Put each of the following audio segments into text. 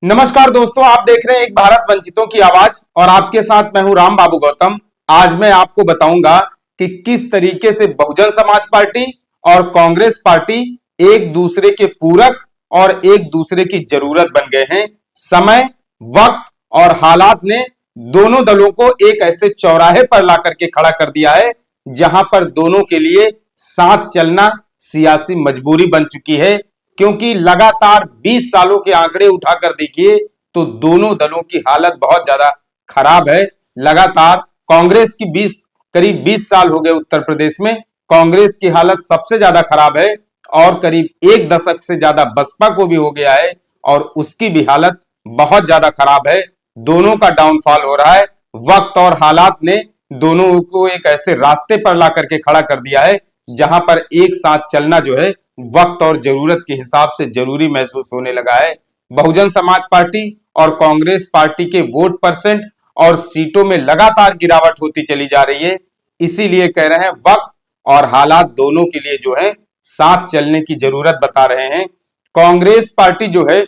नमस्कार दोस्तों, आप देख रहे हैं एक भारत वंचितों की आवाज और आपके साथ मैं हूं राम बाबू गौतम। आज मैं आपको बताऊंगा कि किस तरीके से बहुजन समाज पार्टी और कांग्रेस पार्टी एक दूसरे के पूरक और एक दूसरे की जरूरत बन गए हैं। समय, वक्त और हालात ने दोनों दलों को एक ऐसे चौराहे पर ला करके खड़ा कर दिया है जहां पर दोनों के लिए साथ चलना सियासी मजबूरी बन चुकी है। क्योंकि लगातार 20 सालों के आंकड़े उठाकर देखिए तो दोनों दलों की हालत बहुत ज्यादा खराब है। लगातार कांग्रेस की करीब 20 साल हो गए उत्तर प्रदेश में, कांग्रेस की हालत सबसे ज्यादा खराब है और करीब एक दशक से ज्यादा बसपा को भी हो गया है और उसकी भी हालत बहुत ज्यादा खराब है। दोनों का डाउनफॉल हो रहा है। वक्त और हालात ने दोनों को एक ऐसे रास्ते पर ला करके खड़ा कर दिया है जहां पर एक साथ चलना जो है वक्त और जरूरत के हिसाब से जरूरी महसूस होने लगा है। बहुजन समाज पार्टी और कांग्रेस पार्टी के वोट परसेंट और सीटों में लगातार गिरावट होती चली जा रही है। इसीलिए कह रहे हैं वक्त और हालात दोनों के लिए जो है साथ चलने की जरूरत बता रहे हैं। कांग्रेस पार्टी जो है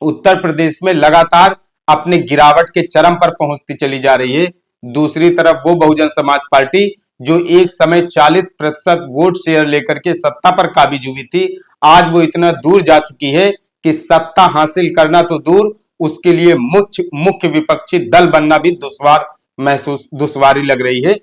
उत्तर प्रदेश में लगातार अपने गिरावट के चरम पर पहुंचती चली जा रही है। दूसरी तरफ वो बहुजन समाज पार्टी जो एक समय 40% वोट शेयर लेकर के सत्ता पर काबिज हुई थी, आज वो इतना दूर जा चुकी है कि सत्ता हासिल करना तो दूर, उसके लिए मुख्य विपक्षी दल बनना भी दुश्वारी लग रही है।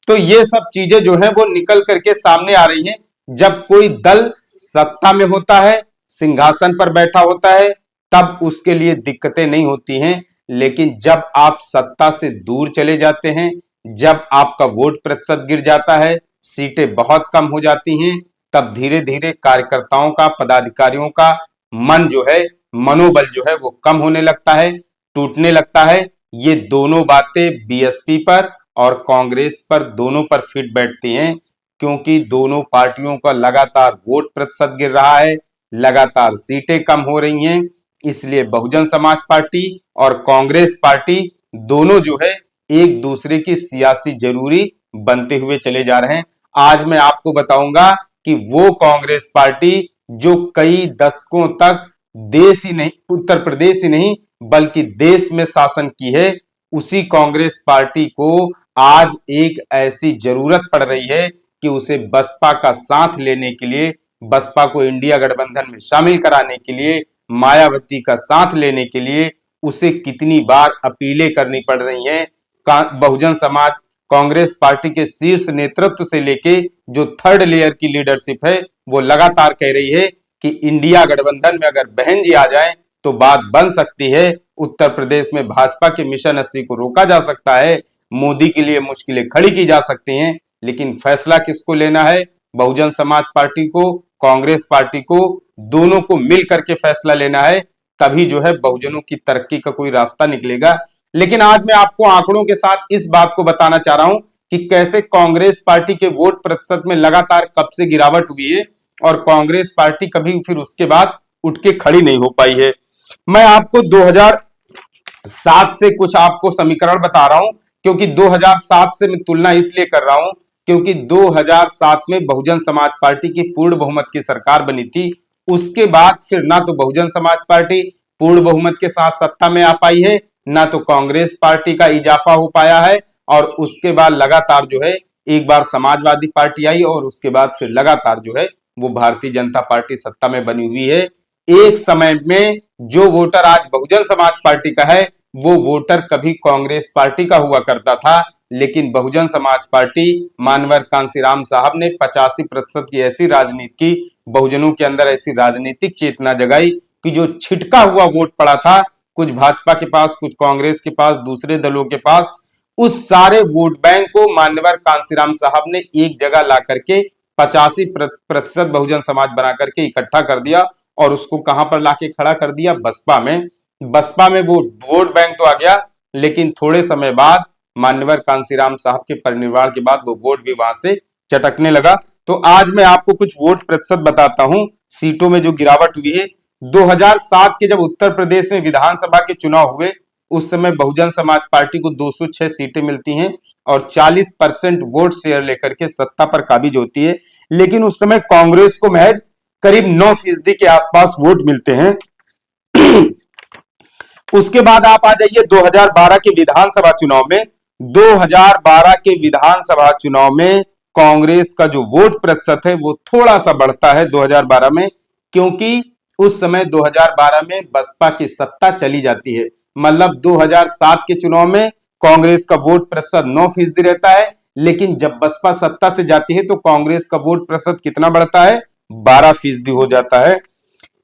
तो ये सब चीजें जो है वो निकल करके सामने आ रही हैं। जब कोई दल सत्ता में होता है, सिंहासन पर बैठा होता है, तब उसके लिए दिक्कतें नहीं होती हैं। लेकिन जब आप सत्ता से दूर चले जाते हैं, जब आपका वोट प्रतिशत गिर जाता है, सीटें बहुत कम हो जाती हैं, तब धीरे धीरे कार्यकर्ताओं का, पदाधिकारियों का मन जो है, मनोबल जो है वो कम होने लगता है, टूटने लगता है। ये दोनों बातें बीएसपी पर और कांग्रेस पर दोनों पर फिट बैठती हैं क्योंकि दोनों पार्टियों का लगातार वोट प्रतिशत गिर रहा है, लगातार सीटें कम हो रही हैं। इसलिए बहुजन समाज पार्टी और कांग्रेस पार्टी दोनों जो है एक दूसरे की सियासी जरूरी बनते हुए चले जा रहे हैं। आज मैं आपको बताऊंगा कि वो कांग्रेस पार्टी जो कई दशकों तक देश ही नहीं, उत्तर प्रदेश ही नहीं बल्कि देश में शासन की है, उसी कांग्रेस पार्टी को आज एक ऐसी जरूरत पड़ रही है कि उसे बसपा का साथ लेने के लिए, बसपा को इंडिया गठबंधन में शामिल कराने के लिए, मायावती का साथ लेने के लिए उसे कितनी बार अपीलें करनी पड़ रही हैं। बहुजन समाज कांग्रेस पार्टी के शीर्ष नेतृत्व से लेके जो थर्ड लेयर की लीडरशिप है वो लगातार कह रही है कि इंडिया गठबंधन में अगर बहन जी आ जाए तो बात बन सकती है। उत्तर प्रदेश में भाजपा के मिशन 80 को रोका जा सकता है, मोदी के लिए मुश्किलें खड़ी की जा सकती हैं। लेकिन फैसला किसको लेना है? बहुजन समाज पार्टी को, कांग्रेस पार्टी को, दोनों को मिल करके फैसला लेना है। तभी जो है बहुजनों की तरक्की का कोई रास्ता निकलेगा। लेकिन आज मैं आपको आंकड़ों के साथ इस बात को बताना चाह रहा हूं कि कैसे कांग्रेस पार्टी के वोट प्रतिशत में लगातार कब से गिरावट हुई है और कांग्रेस पार्टी कभी फिर उसके बाद उठ के खड़ी नहीं हो पाई है। मैं आपको 2007 से कुछ आपको समीकरण बता रहा हूं क्योंकि 2007 से मैं तुलना इसलिए कर रहा हूं क्योंकि 2007 में बहुजन समाज पार्टी की पूर्ण बहुमत की सरकार बनी थी। उसके बाद फिर ना तो बहुजन समाज पार्टी पूर्ण बहुमत के साथ सत्ता में आ पाई है, ना तो कांग्रेस पार्टी का इजाफा हो पाया है। और उसके बाद लगातार जो है एक बार समाजवादी पार्टी आई और उसके बाद फिर लगातार जो है वो भारतीय जनता पार्टी सत्ता में बनी हुई है। एक समय में जो वोटर आज बहुजन समाज पार्टी का है वो वोटर कभी कांग्रेस पार्टी का हुआ करता था, लेकिन बहुजन समाज पार्टी मानवर कांसीराम साहब ने 85% की ऐसी राजनीति की, बहुजनों के अंदर ऐसी राजनीतिक चेतना जगाई कि जो छिटका हुआ वोट पड़ा था, कुछ भाजपा के पास, कुछ कांग्रेस के पास, दूसरे दलों के पास, उस सारे वोट बैंक को मान्यवर कांसीराम साहब ने एक जगह ला करके 85% बहुजन समाज बना करके इकट्ठा कर दिया और उसको कहां पर लाके खड़ा कर दिया? बसपा में। बसपा में वो वोट बैंक तो आ गया, लेकिन थोड़े समय बाद मान्यवर कांसीराम साहब के परिनिर्वाण के बाद वो वोट भी वहां से चटकने लगा। तो आज मैं आपको कुछ वोट प्रतिशत बताता हूं, सीटों में जो गिरावट हुई है। 2007 के जब उत्तर प्रदेश में विधानसभा के चुनाव हुए उस समय बहुजन समाज पार्टी को 206 सीटें मिलती हैं और 40% वोट शेयर लेकर के सत्ता पर काबिज होती है। लेकिन उस समय कांग्रेस को महज करीब 9% के आसपास वोट मिलते हैं। उसके बाद आप आ जाइए 2012 के विधानसभा चुनाव में। 2012 के विधानसभा चुनाव में कांग्रेस का जो वोट प्रतिशत है वो थोड़ा सा बढ़ता है 2012 में, क्योंकि उस समय 2012 में बसपा की सत्ता चली जाती है। मतलब 2007 के चुनाव में कांग्रेस का वोट प्रतिशत 9% रहता है, लेकिन जब बसपा सत्ता से जाती है तो कांग्रेस का वोट प्रतिशत कितना बढ़ता है, 12% हो जाता है।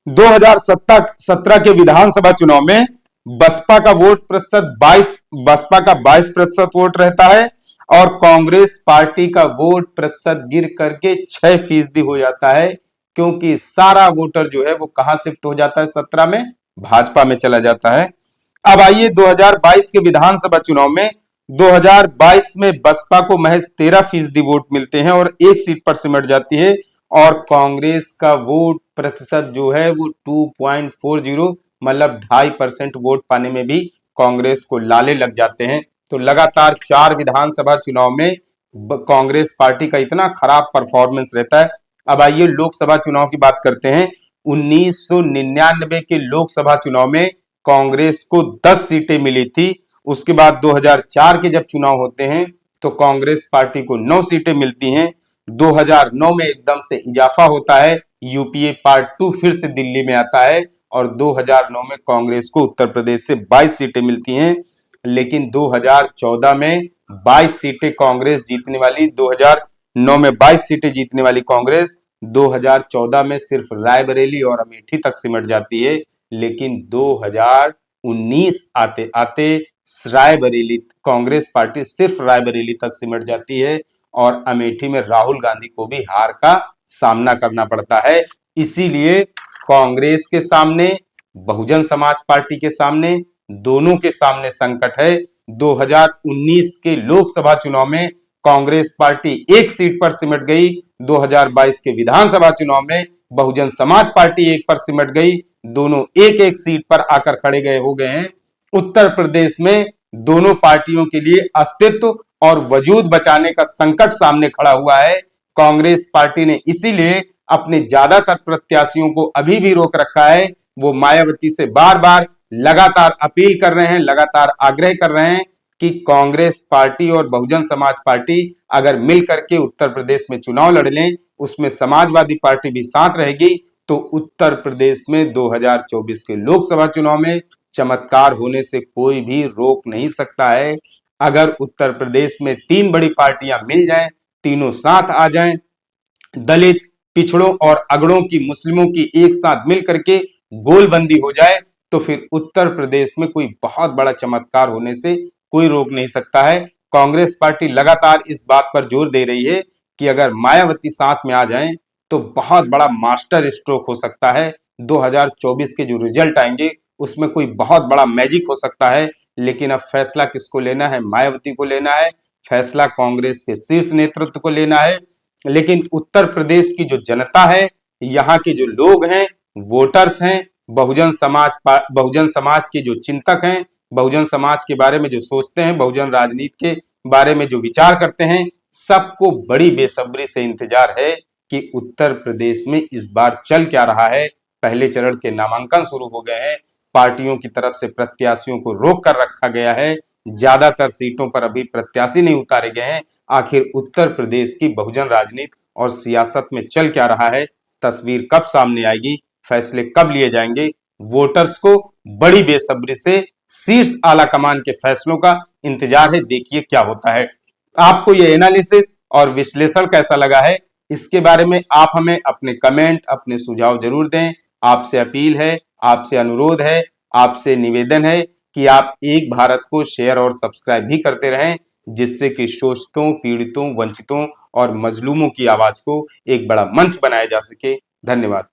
2017 के विधानसभा चुनाव में बसपा का वोट प्रतिशत 22% वोट रहता है और कांग्रेस पार्टी का वोट प्रतिशत गिर करके 6% हो जाता है, क्योंकि सारा वोटर जो है वो कहां शिफ्ट हो जाता है, 17 में भाजपा में चला जाता है। अब आइए 2022 के विधानसभा चुनाव में। 2022 में बसपा को महज 13% वोट मिलते हैं और एक सीट पर सिमट जाती है और कांग्रेस का वोट प्रतिशत जो है वो 2.40 मतलब 2.5% वोट पाने में भी कांग्रेस को लाले लग जाते हैं। तो लगातार 4 विधानसभा चुनाव में कांग्रेस पार्टी का इतना खराब परफॉर्मेंस रहता है। अब आइए लोकसभा चुनाव की बात करते हैं। 1999 के लोकसभा चुनाव में कांग्रेस को 10 सीटें मिली थी। उसके बाद 2004 के जब चुनाव होते हैं तो कांग्रेस पार्टी को 9 सीटें मिलती हैं। 2009 में एकदम से इजाफा होता है, यूपीए पार्ट 2 फिर से दिल्ली में आता है और 2009 में कांग्रेस को उत्तर प्रदेश से 22 सीटें मिलती हैं। लेकिन 2014 में 22 सीटें कांग्रेस जीतने वाली, 2009 में 22 सीटें जीतने वाली कांग्रेस 2014 में सिर्फ रायबरेली और अमेठी तक सिमट जाती है। लेकिन 2019 आते आते रायबरेली, कांग्रेस पार्टी सिर्फ रायबरेली तक सिमट जाती है और अमेठी में राहुल गांधी को भी हार का सामना करना पड़ता है। इसीलिए कांग्रेस के सामने, बहुजन समाज पार्टी के सामने, दोनों के सामने संकट है। 2019 के लोकसभा चुनाव में कांग्रेस पार्टी एक सीट पर सिमट गई। 2022 के विधानसभा चुनाव में बहुजन समाज पार्टी एक पर सिमट गई। दोनों एक एक सीट पर आकर खड़े गए हो गए हैं। उत्तर प्रदेश में दोनों पार्टियों के लिए अस्तित्व और वजूद बचाने का संकट सामने खड़ा हुआ है। कांग्रेस पार्टी ने इसीलिए अपने ज्यादातर प्रत्याशियों को अभी भी रोक रखा है। वो मायावती से बार बार लगातार अपील कर रहे हैं, लगातार आग्रह कर रहे हैं कि कांग्रेस पार्टी और बहुजन समाज पार्टी अगर मिल करके उत्तर प्रदेश में चुनाव लड़ लें, उसमें समाजवादी पार्टी भी साथ रहेगी, तो उत्तर प्रदेश में 2024 के लोकसभा चुनाव में चमत्कार होने से कोई भी रोक नहीं सकता है। अगर उत्तर प्रदेश में 3 बड़ी पार्टियां मिल जाएं, तीनों साथ आ जाएं, दलित, पिछड़ों और अगड़ों की, मुस्लिमों की एक साथ मिल करके गोलबंदी हो जाए, तो फिर उत्तर प्रदेश में कोई बहुत बड़ा चमत्कार होने से कोई रोक नहीं सकता है। कांग्रेस पार्टी लगातार इस बात पर जोर दे रही है कि अगर मायावती साथ में आ जाएं तो बहुत बड़ा मास्टर स्ट्रोक हो सकता है। 2024 के जो रिजल्ट आएंगे उसमें कोई बहुत बड़ा मैजिक हो सकता है। लेकिन अब फैसला किसको लेना है? मायावती को लेना है, फैसला कांग्रेस के शीर्ष नेतृत्व को लेना है। लेकिन उत्तर प्रदेश की जो जनता है, यहाँ के जो लोग हैं, वोटर्स हैं, बहुजन समाज के जो चिंतक हैं, बहुजन समाज के बारे में जो सोचते हैं, बहुजन राजनीति के बारे में जो विचार करते हैं, सबको बड़ी बेसब्री से इंतजार है कि उत्तर प्रदेश में इस बार चल क्या रहा है। पहले चरण के नामांकन शुरू हो गए हैं, पार्टियों की तरफ से प्रत्याशियों को रोक कर रखा गया है, ज्यादातर सीटों पर अभी प्रत्याशी नहीं उतारे गए हैं। आखिर उत्तर प्रदेश की बहुजन राजनीति और सियासत में चल क्या रहा है, तस्वीर कब सामने आएगी, फैसले कब लिए जाएंगे, वोटर्स को बड़ी बेसब्री से शीर्ष आला कमान के फैसलों का इंतजार है। देखिए क्या होता है। आपको ये एनालिसिस और विश्लेषण कैसा लगा है, इसके बारे में आप हमें अपने कमेंट, अपने सुझाव जरूर दें। आपसे अपील है, आपसे अनुरोध है, आपसे निवेदन है कि आप एक भारत को शेयर और सब्सक्राइब भी करते रहें, जिससे कि शोषितों, पीड़ितों, वंचितों और मजलूमों की आवाज को एक बड़ा मंच बनाया जा सके। धन्यवाद।